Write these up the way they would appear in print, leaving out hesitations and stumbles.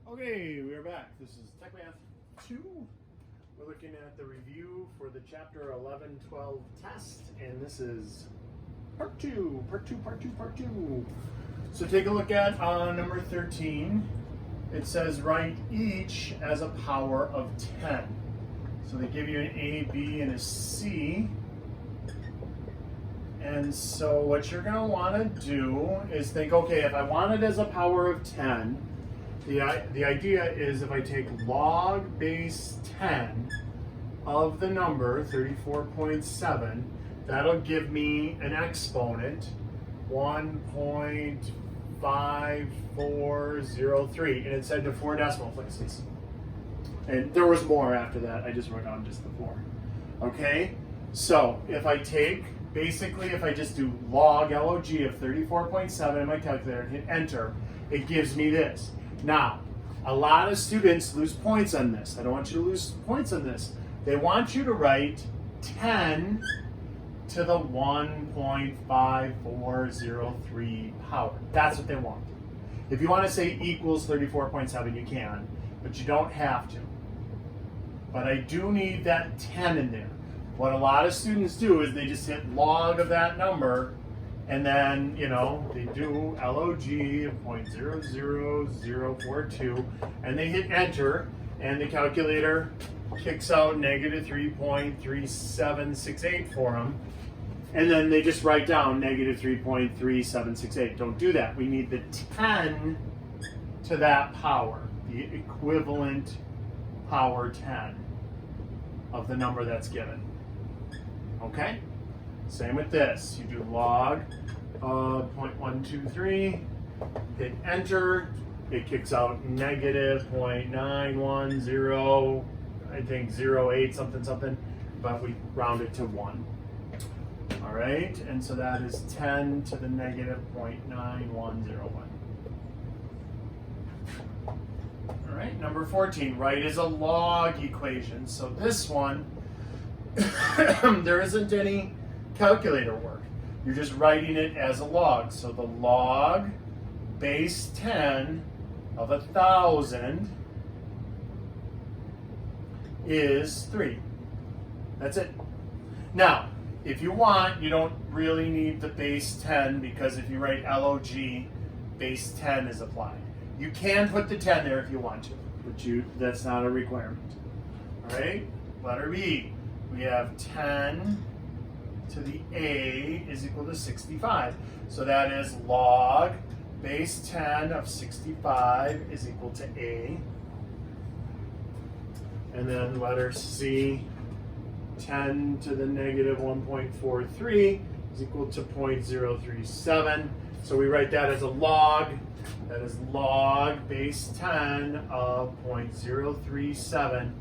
Okay, we are back. This is Techmath2. We're looking at the review for the Chapter 11-12 test, and this is part 2. So take a look at number 13. It says write each as a power of 10. So they give you an A, B, and a C. And so what you're going to want to do is think, okay, if I want it as a power of 10, the idea is if I take log base 10 of the number 34.7, that'll give me an exponent 1.5403, and it said to 4 decimal places. And there was more after that. I just wrote down just the 4. Okay, so if I take, basically if I just do log of 34.7 in my calculator and hit enter, it gives me this. Now, a lot of students lose points on this. I don't want you to lose points on this. They want you to write 10 to the 1.5403 power. That's what they want. If you want to say equals 34.7, you can, but you don't have to. But I do need that 10 in there. What a lot of students do is they just hit log of that number, and then, you know, they do log of 0.00042, and they hit enter, and the calculator kicks out negative 3.3768 for them, and then they just write down negative 3.3768. Don't do that. We need the 10 to that power, the equivalent power 10 of the number that's given. Okay? Same with this. You do log of 0.123, hit enter, it kicks out negative 0.910, I think 08 something, but we round it to 1. All right, and so that is 10 to the negative 0.9101. All right, number 14, write as a log equation. So this one, there isn't any calculator work. You're just writing it as a log. So the log base 10 of 1,000 is 3. That's it. Now, if you want, you don't really need the base 10, because if you write log, base 10 is applied. You can put the 10 there if you want to, but that's not a requirement. All right, letter B. We have 10 to the A is equal to 65. So that is log base 10 of 65 is equal to A. And then letter C, 10 to the negative 1.43 is equal to 0.037. So we write that as a log. That is log base 10 of 0.037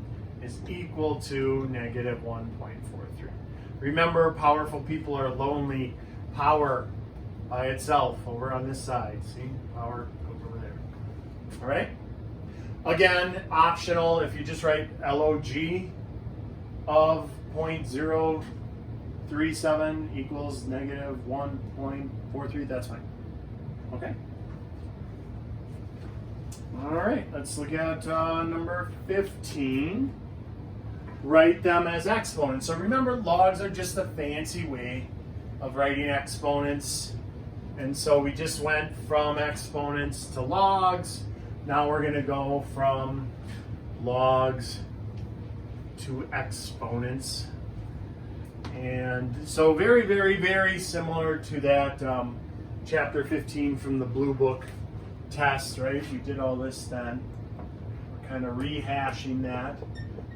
is equal to negative 1.43. Remember, powerful people are lonely. Power by itself over on this side. See, power goes over there. All right? Again, optional, if you just write log of 0.037 equals negative 1.43, that's fine. Okay? All right, let's look at number 15. Write them as exponents. So remember, logs are just a fancy way of writing exponents. And so we just went from exponents to logs. Now we're going to go from logs to exponents. And so very, very, very similar to that chapter 15 from the Blue Book test, right? We did all this then. We're kind of rehashing that.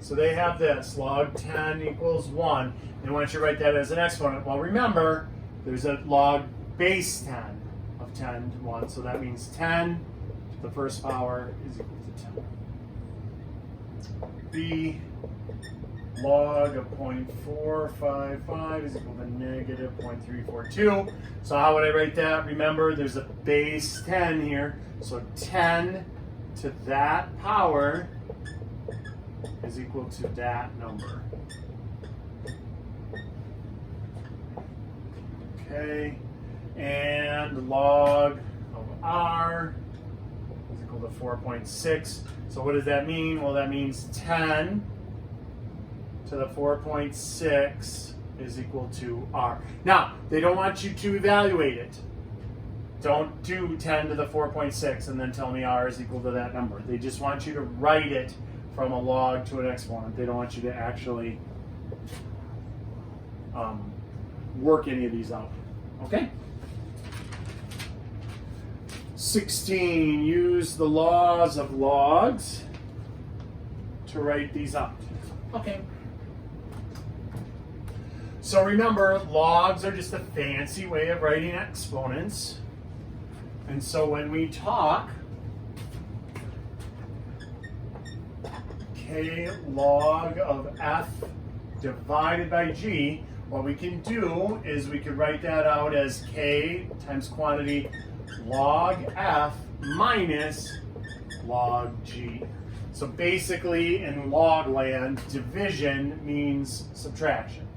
So they have this, log 10 equals 1. They want you to write that as an exponent. Well, remember, there's a log base 10 of 10 to 1. So that means 10 to the first power is equal to 10. B, log of 0.455 is equal to negative 0.342. So how would I write that? Remember, there's a base 10 here. So 10 to that power is equal to that number. Okay, and log of R is equal to 4.6. So what does that mean? Well, that means 10 to the 4.6 is equal to r. Now, they don't want you to evaluate it. Don't do 10 to the 4.6 and then tell me r is equal to that number. They just want you to write it from a log to an exponent. They don't want you to actually work any of these out. Okay? 16, use the laws of logs to write these out. Okay. So remember, logs are just a fancy way of writing exponents. And so when we talk k log of f divided by g, what we can do is we could write that out as k times quantity log f minus log g. So basically in log land, division means subtraction.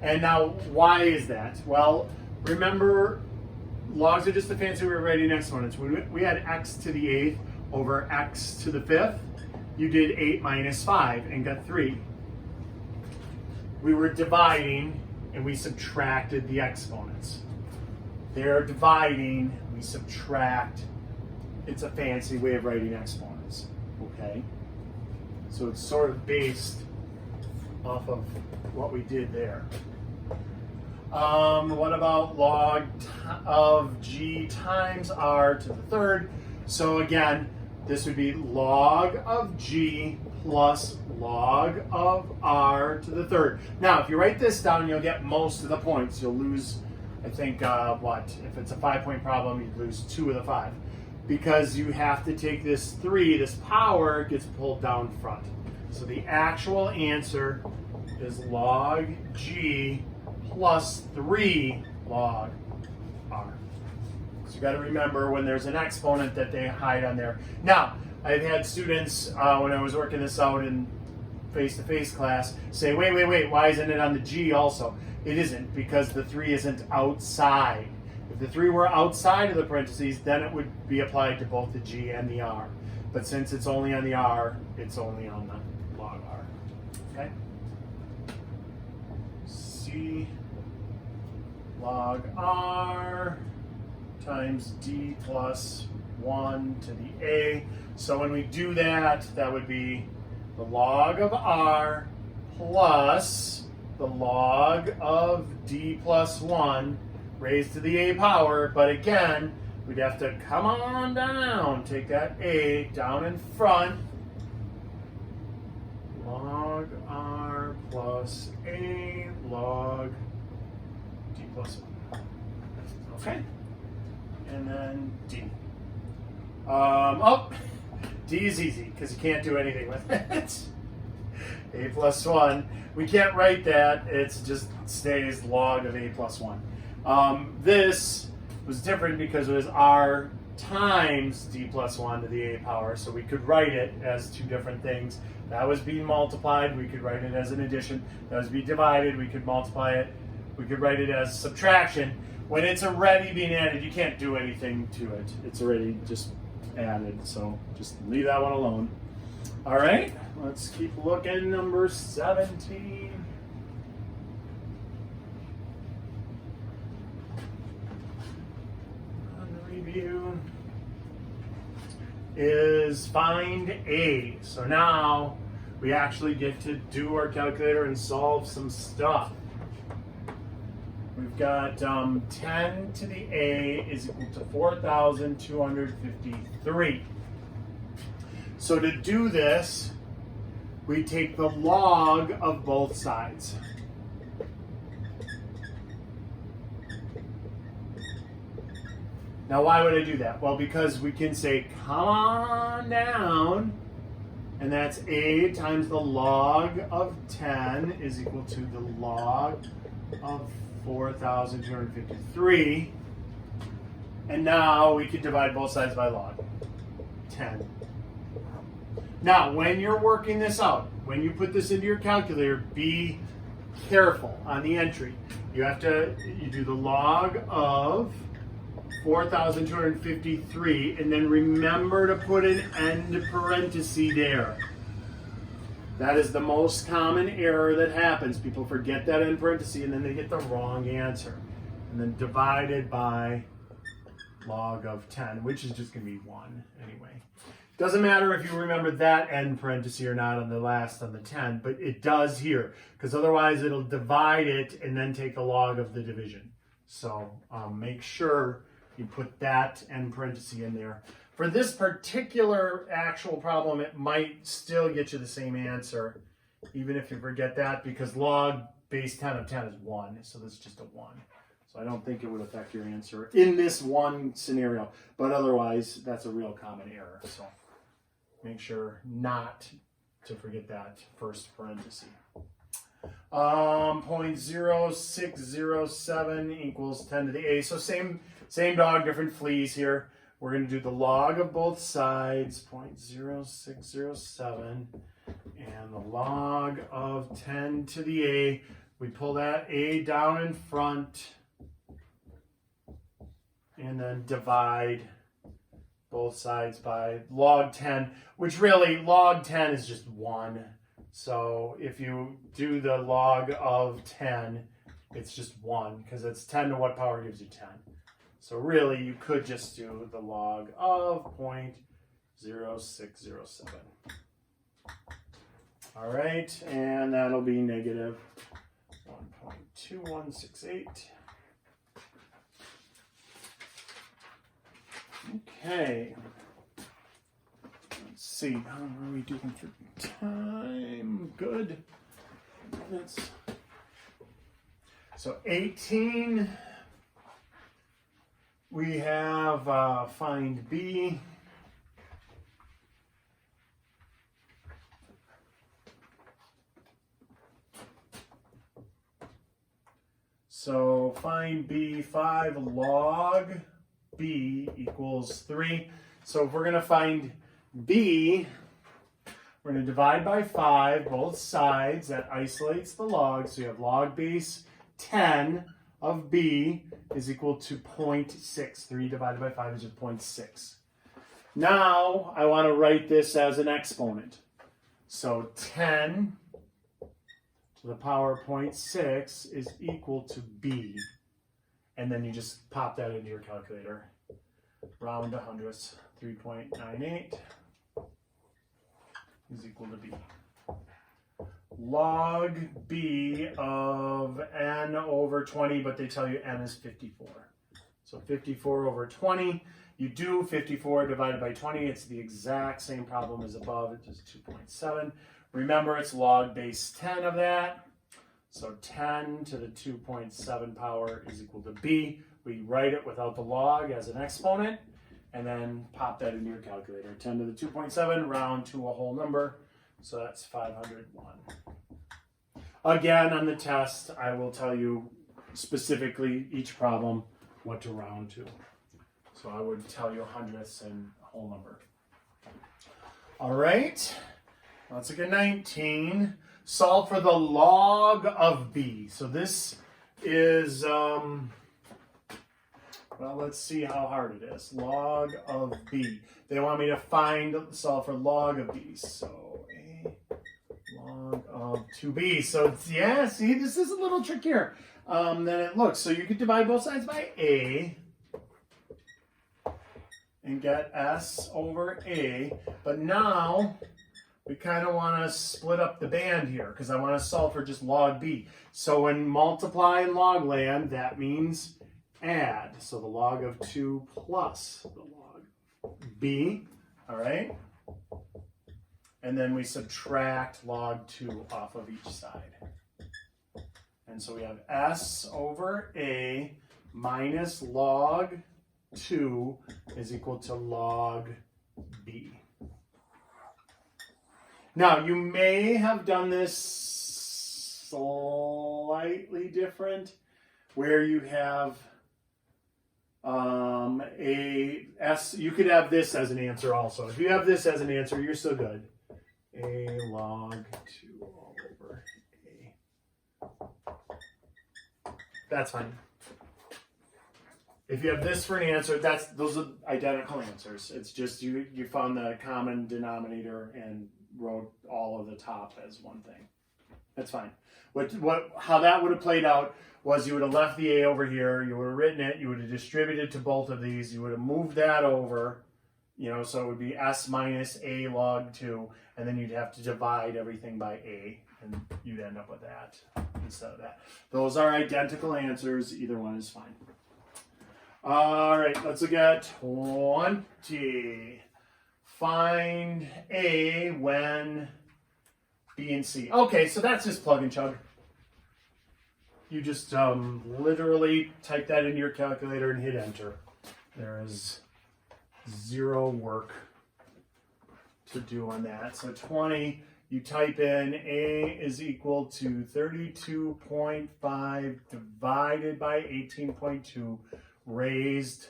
And now why is that? Well, remember, logs are just a fancy way of writing exponents. When we had x to the 8th over x to the 5th, you did 8 minus 5 and got 3. We were dividing and we subtracted the exponents. They're dividing, we subtract. It's a fancy way of writing exponents, okay? So it's sort of based off of what we did there. What about log of g times r to the third? So again, this would be log of g plus log of r to the third. Now, if you write this down, you'll get most of the points. You'll lose, I think, if it's a 5-point problem, you'd lose 2 of the 5. Because you have to take this 3, this power gets pulled down front. So the actual answer is log g plus 3 log r. So you got to remember when there's an exponent that they hide on there. Now, I've had students, when I was working this out in face-to-face class, say, wait, why isn't it on the g also? It isn't, because the 3 isn't outside. If the 3 were outside of the parentheses, then it would be applied to both the g and the r. But since it's only on the r, it's only on the log r. Okay? C log r times d plus 1 to the a. So when we do that, that would be the log of r plus the log of d plus 1 raised to the a power. But again, we'd have to come on down, take that a down in front. Log r plus a log d plus 1. Okay? And then d. D is easy because you can't do anything with it. A plus 1. We can't write that. It just stays log of a plus 1. This was different because it was r times d plus 1 to the a power. So we could write it as two different things. That was being multiplied. We could write it as an addition. That was being divided. We could multiply it. We could write it as subtraction. When it's already being added, you can't do anything to it. It's already just added, so just leave that one alone. All right, let's keep looking. Number 17. On the review is find a. So now we actually get to do our calculator and solve some stuff. We've got 10 to the a is equal to 4,253. So to do this, we take the log of both sides. Now, why would I do that? Well, because we can say, come on down, and that's a times the log of 10 is equal to the log of 4,253. And now we can divide both sides by log 10. Now, when you're working this out, when you put this into your calculator, be careful on the entry. You do the log of 4,253, and then remember to put an end parenthesis there. That is the most common error that happens. People forget that end parenthesis and then they get the wrong answer. And then divided by log of 10, which is just going to be 1 anyway. Doesn't matter if you remember that end parenthesis or not on the 10, but it does here, because otherwise it'll divide it and then take the log of the division. So make sure you put that end parenthesis in there. For this particular actual problem, it might still get you the same answer, even if you forget that, because log base 10 of 10 is 1, so this is just a 1. So I don't think it would affect your answer in this one scenario, but otherwise that's a real common error. So make sure not to forget that first parenthesis. 0.0607 equals 10 to the a. So same dog, different fleas here. We're going to do the log of both sides, 0.0607, and the log of 10 to the a. We pull that a down in front, and then divide both sides by log 10, which really, log 10 is just 1. So if you do the log of 10, it's just 1, because it's 10 to what power gives you 10. So really, you could just do the log of 0.0607. All right, and that'll be negative 1.2168. Okay. Let's see, how are we doing for time? Good. Minutes. So 18. We have find B. So find B, 5 log B equals 3. So if we're going to find B, we're going to divide by 5, both sides. That isolates the log. So you have log base 10 of B is equal to 0.6. 3 divided by 5 is just 0.6. Now I want to write this as an exponent. So 10 to the power 0.6 is equal to B. And then you just pop that into your calculator. Round to hundredths. 3.98 is equal to B. Log B of n over 20, but they tell you n is 54. So 54 over 20. You do 54 divided by 20. It's the exact same problem as above. It's just 2.7. Remember, it's log base 10 of that. So 10 to the 2.7 power is equal to B. We write it without the log as an exponent, and then pop that into your calculator. 10 to the 2.7, round to a whole number. So that's 501. Again, on the test, I will tell you specifically each problem what to round to. So I would tell you hundredths and a whole number. All right, let's look at 19. Solve for the log of B. So this is, well, let's see how hard it is. Log of B. They want me to solve for log of B. So a log of 2b. So yeah, see, this is a little trickier than it looks. So you could divide both sides by a and get s over a. But now we kind of want to split up the band here because I want to solve for just log b. So when multiply in log land, that means add. So the log of 2 plus the log b, all right? And then we subtract log 2 off of each side. And so we have s over a minus log 2 is equal to log b. Now, you may have done this slightly different, where you have you could have this as an answer also. If you have this as an answer, you're still good. A log 2 all over a. That's fine. If you have this for an answer, those are identical answers. It's just you found the common denominator and wrote all of the top as one thing. That's fine. How that would have played out was you would have left the a over here, you would have written it, you would have distributed to both of these, you would have moved that over, so it would be s minus a log 2, and then you'd have to divide everything by a, and you'd end up with that instead of that. Those are identical answers. Either one is fine. All right, let's look at 20. Find a when b and c. Okay, so that's just plug and chug. You just literally type that into your calculator and hit enter. There is zero work to do on that. So 20, you type in a is equal to 32.5 divided by 18.2 raised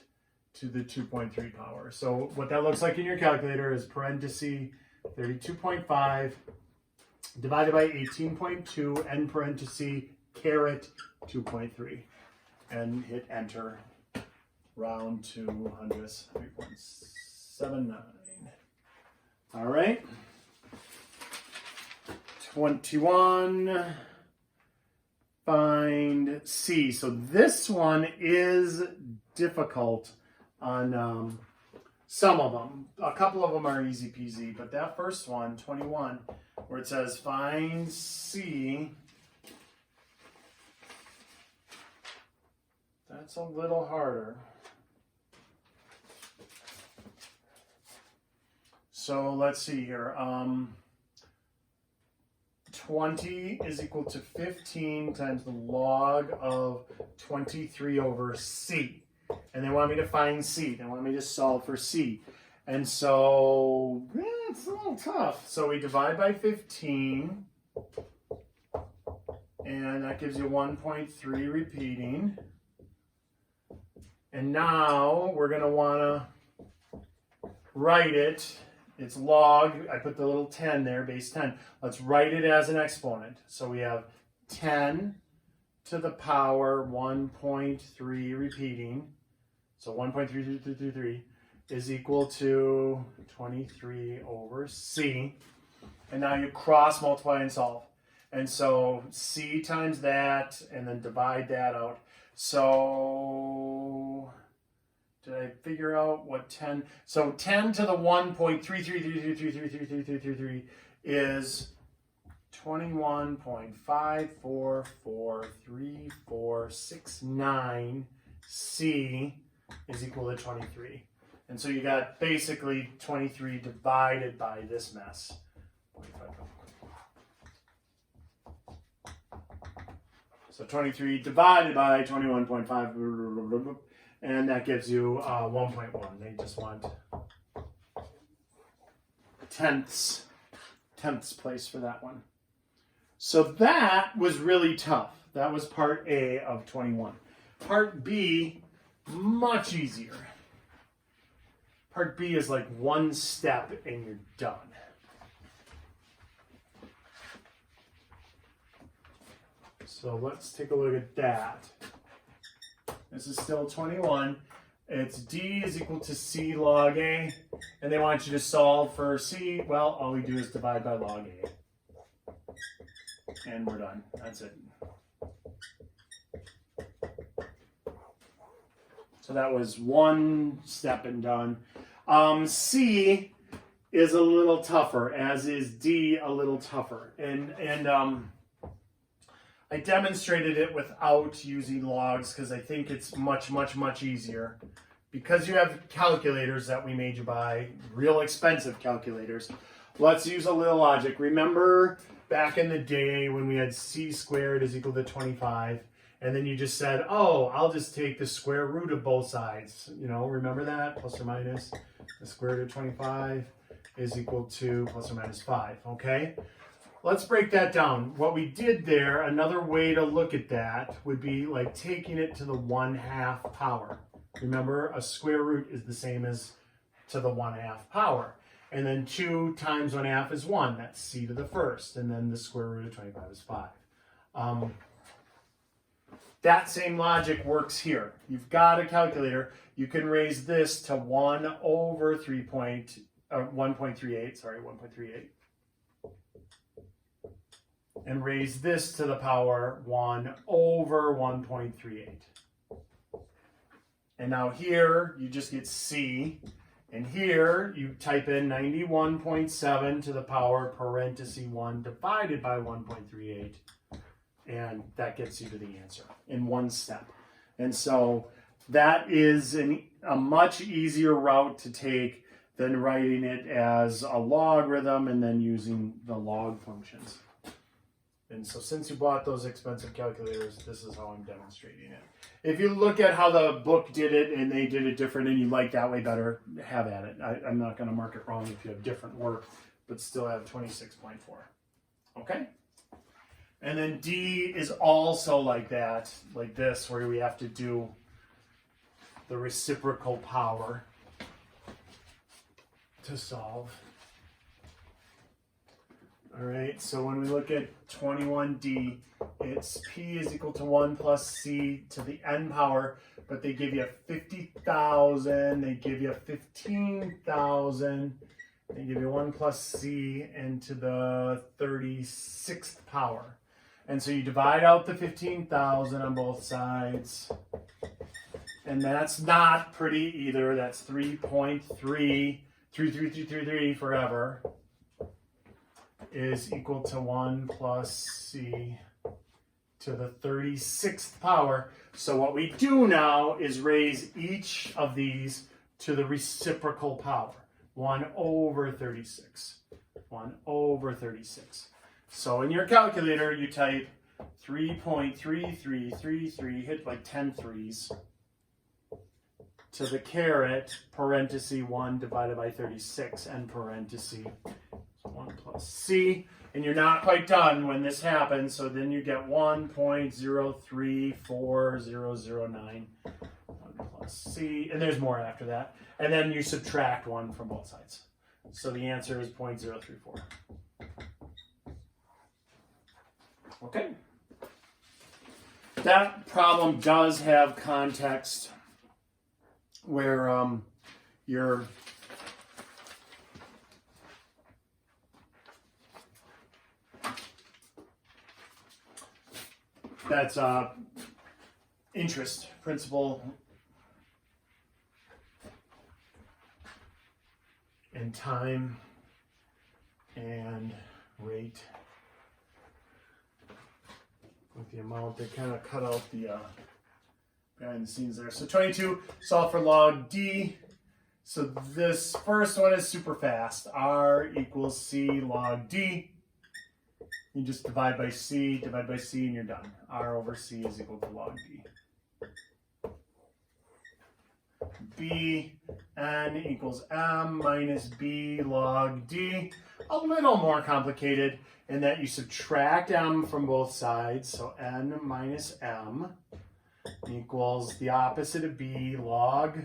to the 2.3 power. So what that looks like in your calculator is parenthesis 32.5 divided by 18.2 end parenthesis caret 2.3 and hit enter. Round to hundredths, 3.79. All right. 21. Find C. So this one is difficult on some of them. A couple of them are easy peasy, but that first one, 21, where it says find C, that's a little harder. So let's see here. 20 is equal to 15 times the log of 23 over C. And they want me to find C. They want me to solve for C. And so, it's a little tough. So we divide by 15. And that gives you 1.3 repeating. And now we're going to want to write it. It's log, I put the little 10 there, base 10. Let's write it as an exponent. So we have 10 to the power 1.3 repeating. So 1.3333 is equal to 23 over C. And now you cross multiply and solve. And so C times that, and then divide that out. So did I figure out what 10? So 10 to the 1.33333333 is 21.544349. C is equal to 23. And so you got basically 23 divided by this mess. So 23 divided by 21.5, and that gives you 1.1. They just want tenths place for that one. So that was really tough. That was part A of 21. Part B, much easier. Part B is like one step and you're done. So let's take a look at that. This is still 21. It's D is equal to C log A. And they want you to solve for C. Well, all we do is divide by log A. And we're done. That's it. So that was one step and done. C is a little tougher, as is D a little tougher. And I demonstrated it without using logs because I think it's much, much, much easier. Because you have calculators that we made you buy, real expensive calculators, let's use a little logic. Remember back in the day when we had C squared is equal to 25, and then you just said, oh, I'll just take the square root of both sides. You know, remember that? Plus or minus the square root of 25 is equal to plus or minus 5, okay? Let's break that down. What we did there, another way to look at that would be like taking it to the 1/2 power. Remember, a square root is the same as to the 1/2 power. And then 2 times 1/2 is 1. That's C to the first. And then the square root of 25 is 5. That same logic works here. You've got a calculator. You can raise this to 1 over 1.38, sorry, 1.38. And raise this to the power 1 over 1.38. And now here, you just get C. And here, you type in 91.7 to the power parenthesis 1 divided by 1.38. And that gets you to the answer in one step. And so that is a much easier route to take than writing it as a logarithm and then using the log functions. And so since you bought those expensive calculators, this is how I'm demonstrating it. If you look at how the book did it and they did it different and you like that way better, have at it. I'm not going to mark it wrong if you have different work, but still have 26.4. Okay? And then D is also like that, like this, where we have to do the reciprocal power to solve. All right, so when we look at 21D, it's P is equal to 1 plus C to the n power, but they give you 50,000, they give you 15,000, they give you 1 plus C into the 36th power. And so you divide out the 15,000 on both sides. And that's not pretty either. That's 3.33333 forever is equal to 1 plus C to the 36th power. So what we do now is raise each of these to the reciprocal power. 1 over 36. 1 over 36. So in your calculator, you type 3.3333, hit like 10 threes, to the caret, parenthesis 1 divided by 36, and parenthesis 1 plus C. And you're not quite done when this happens, so then you get 1.034009, 1 plus C, and there's more after that. And then you subtract 1 from both sides. So the answer is 0.034. Okay. That problem does have context where that's interest, principal, and time, and rate. With the amount, they kind of cut out the behind the scenes there. So 22, solve for log D. So this first one is super fast. R equals C log D. You just divide by C, and you're done. R over C is equal to log D. B n equals m minus b log d. A little more complicated in that you subtract m from both sides. So n minus m equals the opposite of b log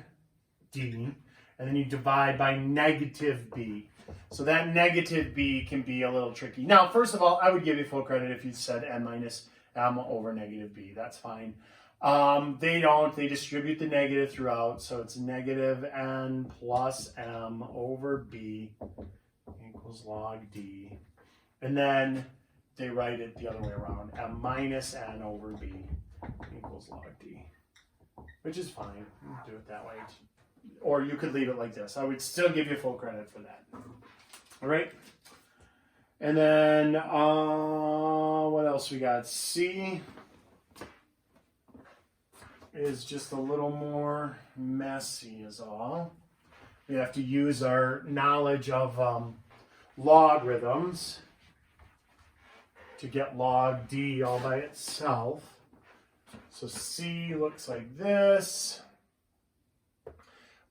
d. And then you divide by negative b. So that negative b can be a little tricky. Now, first of all, I would give you full credit if you said n minus m over negative b. That's fine. They don't. They distribute the negative throughout. So it's negative n plus m over b equals log d. And then they write it the other way around. M minus n over b equals log d. Which is fine. You can do it that way. Or you could leave it like this. I would still give you full credit for that. All right. And then what else we got? C is just a little more messy is all. We have to use our knowledge of logarithms to get log D all by itself. So C looks like this.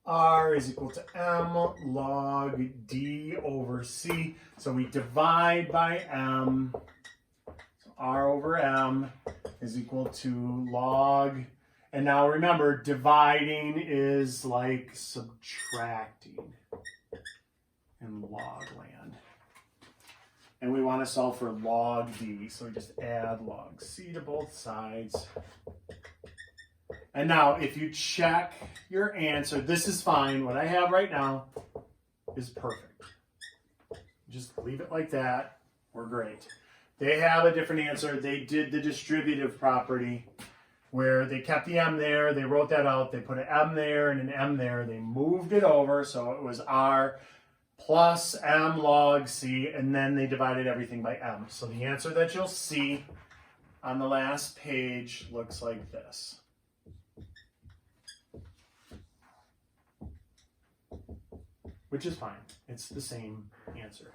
R is equal to m log D over C. So we divide by m. So R over m is equal to log. And now remember, dividing is like subtracting in log land. And we want to solve for log D. So we just add log C to both sides. And now if you check your answer, this is fine. What I have right now is perfect. Just leave it like that. We're great. They have a different answer. They did the distributive property where they kept the m there. They wrote that out. They put an m there and an m there. They moved it over. So it was r plus m log c. And then they divided everything by m. So the answer that you'll see on the last page looks like this. Which is fine. It's the same answer.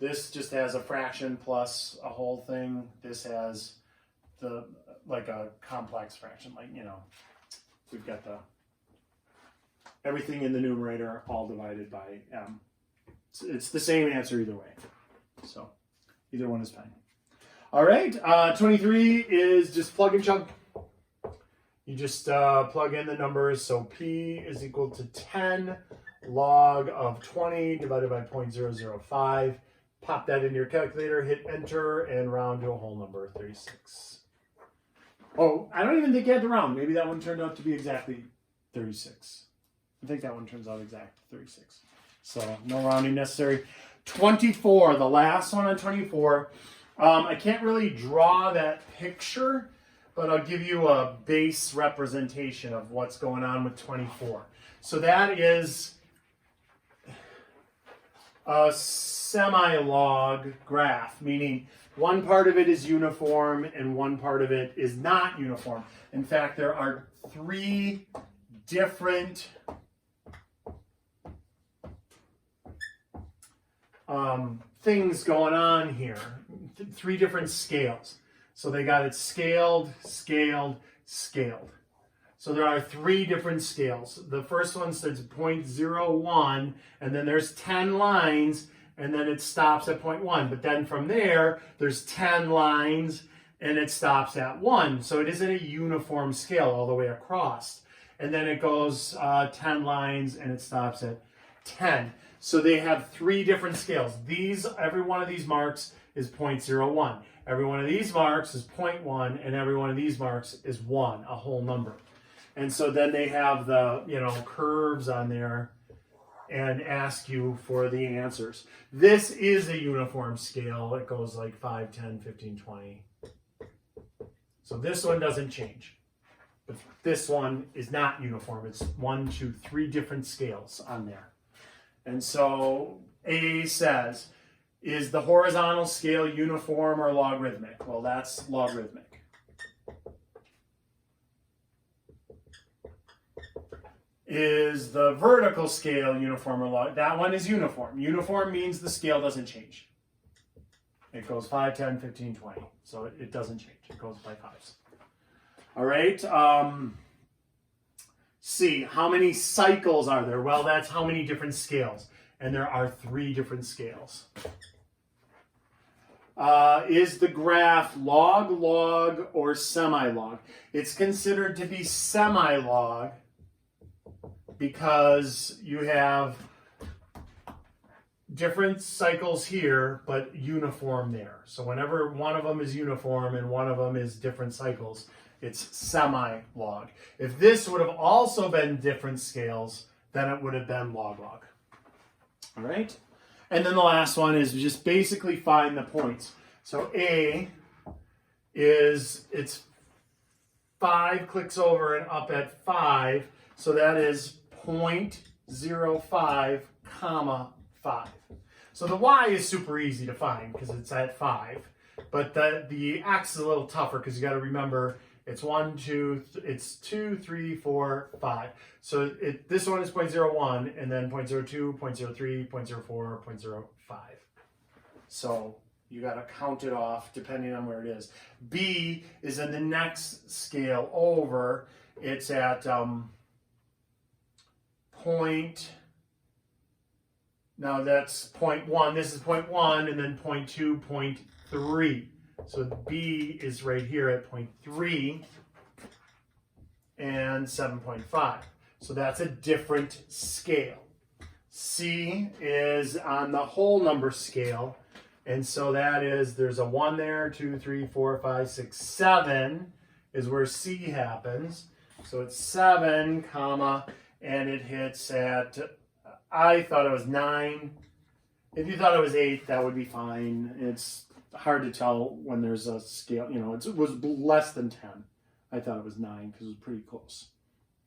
This just has a fraction plus a whole thing. This has the like a complex fraction, like, you know, we've got the everything in the numerator all divided by m. It's the same answer either way. So either one is fine. All right, 23 is just plug and chug. You just plug in the numbers. So p is equal to 10 log of 20 divided by 0.005. Pop that into your calculator, hit enter, and round to a whole number, 36. Oh, I don't even think you had to round. Maybe that one turned out to be exactly 36. I think that one turns out exact 36. So no rounding necessary. 24, the last one on 24. I can't really draw that picture, but I'll give you a base representation of what's going on with 24. So that is a semi-log graph, meaning one part of it is uniform and one part of it is not uniform. In fact, there are three different things going on here, three different scales. So they got it scaled, scaled, scaled. So there are three different scales. The first one says 0.01, and then there's 10 lines, and then it stops at 0.1. But then from there, there's 10 lines, and it stops at 1. So it isn't a uniform scale all the way across. And then it goes 10 lines, and it stops at 10. So they have three different scales. Every one of these marks is 0.01. Every one of these marks is 0.1, and every one of these marks is 1, a whole number. And so then they have the, curves on there and ask you for the answers. This is a uniform scale. It goes like 5, 10, 15, 20. So this one doesn't change. But this one is not uniform. It's 1, 2, 3 different scales on there. And so A says, is the horizontal scale uniform or logarithmic? Well, that's logarithmic. Is the vertical scale uniform or log? That one is uniform. Uniform means the scale doesn't change. It goes 5, 10, 15, 20. So it doesn't change. It goes by fives. All right. C, how many cycles are there? Well, that's how many different scales. And there are 3 different scales. Is the graph log, log, or semi-log? It's considered to be semi-log because you have different cycles here, but uniform there. So whenever one of them is uniform and one of them is different cycles, it's semi-log. If this would have also been different scales, then it would have been log-log. All right? And then the last one is just basically find the points. So A is, it's 5 clicks over and up at 5. So that is 0.05, comma 5. So the Y is super easy to find because it's at 5. But the X is a little tougher because you got to remember it's 1, 2, it's 2, 3, 4, 5. So this one is 0.01 and then 0.02, 0.03, 0.04, 0.05. So you got to count it off depending on where it is. B is in the next scale over. It's at now that's 0.1. This is 0.1 and then 0.2, 0.3. So B is right here at 0.3 and 7.5. So that's a different scale. C is on the whole number scale. And so that is, there's a 1 there, 2, 3, 4, 5, 6, 7. is where C happens. So it's 7, comma, and it hits at, I thought it was 9. If you thought it was 8, that would be fine. It's hard to tell when there's a scale, you know, it was less than 10. I thought it was 9 because it was pretty close.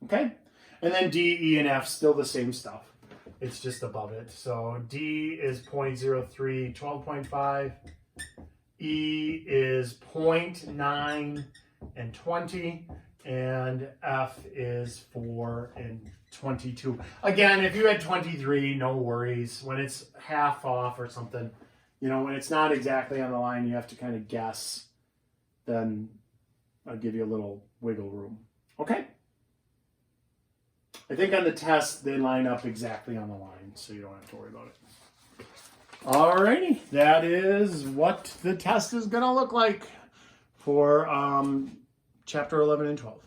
Okay? And then D, E, and F, still the same stuff. It's just above it. So D is 0.03, 12.5. E is 0.9 and 20. And F is 4 and 22. Again, if you had 23, no worries. When it's half off or something, you know, when it's not exactly on the line, you have to kind of guess. Then I'll give you a little wiggle room. Okay? I think on the test, they line up exactly on the line, so you don't have to worry about it. Alrighty, that is what the test is going to look like for Chapter 11 and 12.